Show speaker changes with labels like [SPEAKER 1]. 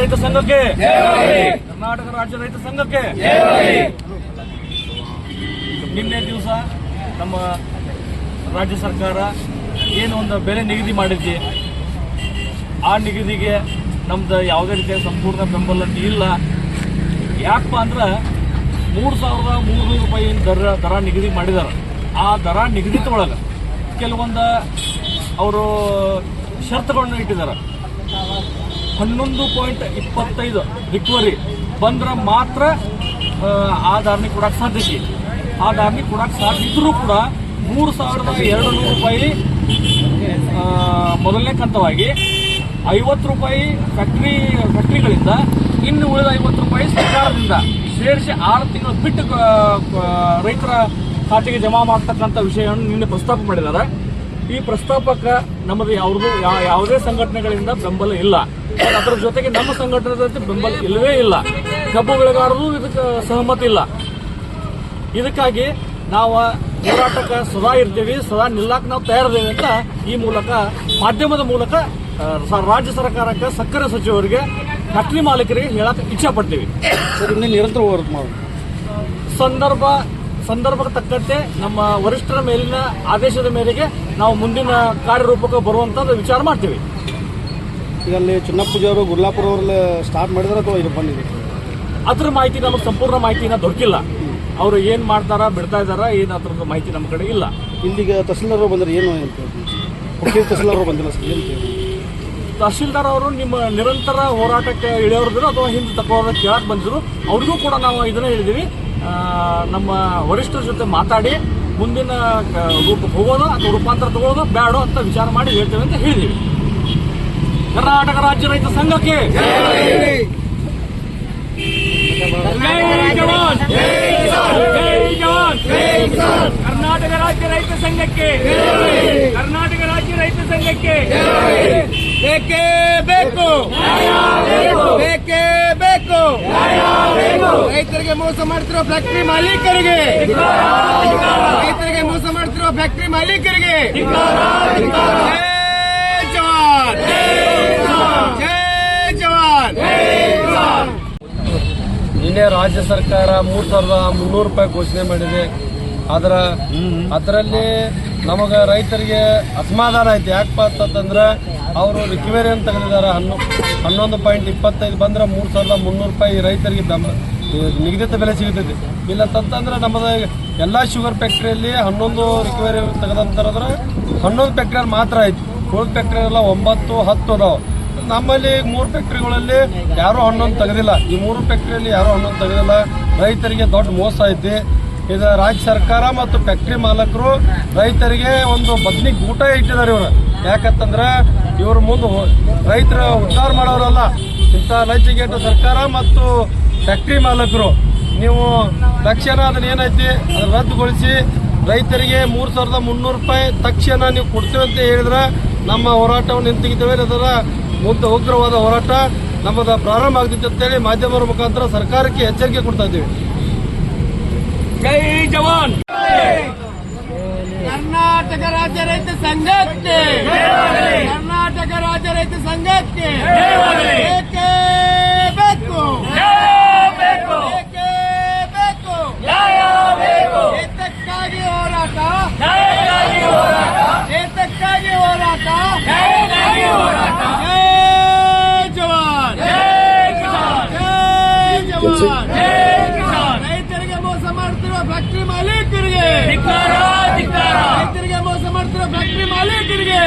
[SPEAKER 1] ರೈತ ಸಂಘಕ್ಕೆ, ಕರ್ನಾಟಕ ರಾಜ್ಯ ರೈತ ಸಂಘಕ್ಕೆ. ನಿನ್ನೆ ದಿವಸ ನಮ್ಮ ರಾಜ್ಯ ಸರ್ಕಾರ ಏನು ಒಂದು ಬೆಲೆ ನಿಗದಿ ಮಾಡಿದ್ವಿ, ಆ ನಿಗದಿಗೆ ನಮ್ದು ಯಾವುದೇ ರೀತಿಯ ಸಂಪೂರ್ಣ ಬೆಂಬಲ ಇಲ್ಲ. ಯಾಕಪ್ಪ ಅಂದ್ರೆ 3,300 ರೂಪಾಯಿ ದರ ನಿಗದಿ ಮಾಡಿದಾರೆ. ಆ ದರ ನಿಗದಿತೊಳಗೆ ಕೆಲವೊಂದು ಅವರು ಷರತ್ತುಗಳನ್ನು ಇಟ್ಟಿದ್ದಾರೆ. 11.25 ರಿಕವರಿ ಬಂದ್ರೆ ಮಾತ್ರ ಆ ದಾರಣಿ ಕೊಡಕ್ಕೆ ಸಾಧ್ಯತೆ. ಆ ದಾರಣಿ ಕೊಡಕ್ಕೆ ಸಾಧ್ಯ ಇದ್ರೂ ಕೂಡ 3,200 ರೂಪಾಯಿ ಮೊದಲನೇ ಕಂತವಾಗಿ, 50 ರೂಪಾಯಿ ಫ್ಯಾಕ್ಟ್ರಿಗಳಿಂದ, ಇನ್ನು ಉಳಿದ 50 ರೂಪಾಯಿ ಸರ್ಕಾರದಿಂದ ಸೇರಿಸಿ 6 ತಿಂಗಳು ಬಿಟ್ಟು ರೈತರ ಖಾತೆಗೆ ಜಮಾ ಮಾಡ್ತಕ್ಕಂಥ ವಿಷಯವನ್ನು ನಿನ್ನೆ ಪ್ರಸ್ತಾಪ ಮಾಡಿದ್ದಾರೆ. ಈ ಪ್ರಸ್ತಾಪಕ್ಕೆ ನಮ್ಮದು ಯಾವುದೇ ಸಂಘಟನೆಗಳಿಂದ ಬೆಂಬಲ ಇಲ್ಲ. ಅದರ ಜೊತೆಗೆ ನಮ್ಮ ಸಂಘಟನೆ ಬೆಂಬಲ ಇಲ್ಲವೇ ಇಲ್ಲ. ಕಬ್ಬು ಬೆಳೆಗಾರರು ಇದಕ್ಕೆ ಸಹಮತಿ ಇಲ್ಲ. ಇದಕ್ಕಾಗಿ ನಾವು ಹೋರಾಟಕ್ಕೆ ಸದಾ ಇರ್ತೀವಿ, ಸದಾ ನಿಲ್ಲಕ್ಕೆ ನಾವು ತಯಾರಿದ್ದೇವೆ ಅಂತ ಈ ಮೂಲಕ ಮಾಧ್ಯಮದ ಮೂಲಕ ರಾಜ್ಯ ಸರ್ಕಾರಕ್ಕೆ, ಸಕ್ಕರೆ ಸಚಿವರಿಗೆ, ಫ್ಯಾಕ್ಟರಿ ಮಾಲೀಕರಿಗೆ ಹೇಳಕ್ಕೆ ಇಚ್ಛೆ ಪಡ್ತೀವಿ.
[SPEAKER 2] ನಿರಂತರ ಹೋರಾಟ ಮಾಡೋದು
[SPEAKER 1] ಸಂದರ್ಭಕ್ಕೆ ತಕ್ಕಂತೆ ನಮ್ಮ ವರಿಷ್ಠರ ಮೇಲಿನ ಆದೇಶದ ಮೇರೆಗೆ ನಾವು ಮುಂದಿನ ಕಾರ್ಯರೂಪಕ್ಕೆ ಬರುವಂತದ್ದು ವಿಚಾರ ಮಾಡ್ತೀವಿ.
[SPEAKER 2] ಈಗ ಅಲ್ಲಿ ಚಿನ್ನಪ್ಪಜಿ ಅವರು ಗುರ್ಲಾಪುರ ಅವರೆಲ್ಲ ಸ್ಟಾರ್ಟ್ ಮಾಡಿದಾರೆ ಅಥವಾ ಇದು ಬಂದಿದೆ?
[SPEAKER 1] ಅದ್ರ ಮಾಹಿತಿ ನಮಗೆ ಸಂಪೂರ್ಣ ಮಾಹಿತಿನ ದೊರಕಿಲ್ಲ. ಅವರು ಏನು ಮಾಡ್ತಾರ, ಬಿಡ್ತಾ ಇದ್ದಾರ, ಏನು ಅದ್ರದ್ದು ಮಾಹಿತಿ ನಮ್ಮ ಕಡೆ ಇಲ್ಲ.
[SPEAKER 2] ಇಲ್ಲಿಗೆ ತಹಸೀಲ್ದಾರ್ ಬಂದರೆ ಏನು ಅಂತ ತಹಸೀಲ್ದಾರ್ ಅವರು ಬಂದಿಲ್ಲ ಸರ್.
[SPEAKER 1] ತಹಶೀಲ್ದಾರ್ ಅವರು ನಿಮ್ಮ ನಿರಂತರ ಹೋರಾಟಕ್ಕೆ ಇಳಿಯೋರಿದ್ರು ಅಥವಾ ಹಿಂದೆ ತಗೋರೋದಕ್ಕೆ ಕೇಳಕ್ಕೆ ಬಂದಿದ್ರು. ಅವ್ರಿಗೂ ಕೂಡ ನಾವು ಇದನ್ನೇ ಹೇಳಿದ್ದೀವಿ, ನಮ್ಮ ವರಿಷ್ಠರ ಜೊತೆ ಮಾತಾಡಿ ಮುಂದಿನ ರೂಪಕ್ಕೆ ಹೋಗೋದು ಅಥವಾ ರೂಪಾಂತರ ತಗೊಳ್ಳೋದು ಬೇಡ ಅಂತ ವಿಚಾರ ಮಾಡಿ ಹೇಳ್ತೇವೆ ಅಂತ ಹೇಳಿದ್ದೀವಿ. ಕರ್ನಾಟಕ ರಾಜ್ಯ ರೈತ ಸಂಘಕ್ಕೆ ಕರ್ನಾಟಕ ರಾಜ್ಯ ರೈತ ಸಂಘಕ್ಕೆ, ಕರ್ನಾಟಕ ರಾಜ್ಯ ರೈತ ಸಂಘಕ್ಕೆ ಬೇಕೇ ಬೇಕು, ಬೇಕೇ ಬೇಕು. ರೈತರಿಗೆ ಮೋಸ ಮಾಡ್ತಿರೋ ಫ್ಯಾಕ್ಟರಿ ಮಾಲೀಕರಿಗೆ, ರೈತರಿಗೆ ಮೋಸ ಮಾಡ್ತಿರೋ ಫ್ಯಾಕ್ಟರಿ ಮಾಲೀಕರಿಗೆ ಜೈ ಜವಾನ್, ಜೈ ಜವಾನ್.
[SPEAKER 3] ನಿನ್ನೆ ರಾಜ್ಯ ಸರ್ಕಾರ 3,300 ರೂಪಾಯಿ ಘೋಷಣೆ ಮಾಡಿದೆ. ಅದರಲ್ಲಿ ನಮಗೆ ರೈತರಿಗೆ ಅಸಮಾಧಾನ ಐತಿ. ಯಾಕಪ್ಪ ಅಂತಂದ್ರೆ ಅವರು ರಿಕವರಿ ಅಂತ ತೆಗೆದಿದ್ದಾರೆ. 11.25 ಬಂದ್ರೆ 3,300 ರೂಪಾಯಿ ರೈತರಿಗೆ ನಿಗದಿತ ಬೆಲೆ ಸಿಗುತ್ತೈತಿ. ಇಲ್ಲಂತಂದ್ರೆ ನಮ್ಮದು ಎಲ್ಲ ಶುಗರ್ ಫ್ಯಾಕ್ಟ್ರಿಯಲ್ಲಿ 11 ರಿಕವರಿ ತೆಗೆದಂತಂದ್ರೆ 11 ಫ್ಯಾಕ್ಟ್ರಿಯಲ್ಲಿ ಮಾತ್ರ ಐತಿ. ಉಳಿದ ಫ್ಯಾಕ್ಟ್ರಿಯೆಲ್ಲ 9, 10 ಅದಾವೆ. ನಮ್ಮಲ್ಲಿ 3 ಫ್ಯಾಕ್ಟ್ರಿಗಳಲ್ಲಿ ಯಾರೂ 11 ತೆಗೆದಿಲ್ಲ. ಈ 3 ಫ್ಯಾಕ್ಟ್ರಿಯಲ್ಲಿ ಯಾರೂ 11 ತೆಗೆದಿಲ್ಲ. ರೈತರಿಗೆ ದೊಡ್ಡ ಮೋಸ ಐತಿ. ಇದು ರಾಜ್ಯ ಸರ್ಕಾರ ಮತ್ತು ಫ್ಯಾಕ್ಟ್ರಿ ಮಾಲಕರು ರೈತರಿಗೆ ಒಂದು ಬದ್ನಿಗೆ ಊಟ ಇಟ್ಟಿದ್ದಾರೆ ಇವರು. ಯಾಕಂತಂದ್ರೆ ಇವರು ಮುಂದೆ ರೈತರ ಉದ್ಧಾರ ಮಾಡೋರಲ್ಲ. ಇಂಥ ಲಂಚಗೆಟ್ಟ ಸರ್ಕಾರ ಮತ್ತು ಫ್ಯಾಕ್ಟ್ರಿ ಮಾಲಕರು ನೀವು ತಕ್ಷಣ ಅದನ್ನ ಏನೈತಿ ಅದನ್ನ ರದ್ದುಗೊಳಿಸಿ ರೈತರಿಗೆ 3,300 ರೂಪಾಯಿ ತಕ್ಷಣ ನೀವು ಕೊಡ್ತೀವಿ ಅಂತ ಹೇಳಿದ್ರೆ ನಮ್ಮ ಹೋರಾಟವನ್ನು ನಿಂತಿದ್ದೇವೆ. ಅದರ ಮುಂದೆ ಉಗ್ರವಾದ ಹೋರಾಟ ನಮ್ಮದು ಪ್ರಾರಂಭ ಆಗ್ತಿತ್ತು ಅಂತೇಳಿ ಮಾಧ್ಯಮದ ಮುಖಾಂತರ ಸರ್ಕಾರಕ್ಕೆ ಎಚ್ಚರಿಕೆ ಕೊಡ್ತಾ ಇದ್ದೀವಿ.
[SPEAKER 1] ಜೈ ಜವಾನ್.
[SPEAKER 4] ಕರ್ನಾಟಕ ರಾಜ್ಯ ರೈತ ಸಂಘಕ್ಕೆ, ಕರ್ನಾಟಕ ರಾಜ್ಯ ರೈತ ಸಂಘಕ್ಕೆ ಬೇಕೇ ಬೇಕು, ಬೇಕೇ ಬೇಕು. ಏತಕ್ಕಾಗಿ ಹೋರಾಟ, ಏತಕ್ಕಾಗಿ ಹೋರಾಟ. ಜೈ ಜವಾನ್, ಜೈ ಜವಾನ್. ರೈತರಿಗೆ ಮೋಸ ಮಾಡ್ತಿರೋ ಫ್ಯಾಕ್ಟ್ರಿ ಮಾಲೀಕರಿಗೆ, ರೈತರಿಗೆ ಮೋಸ ಮಾಡ್ತಿರೋ ಫ್ಯಾಕ್ಟ್ರಿ ಮಾಲೀಕರಿಗೆ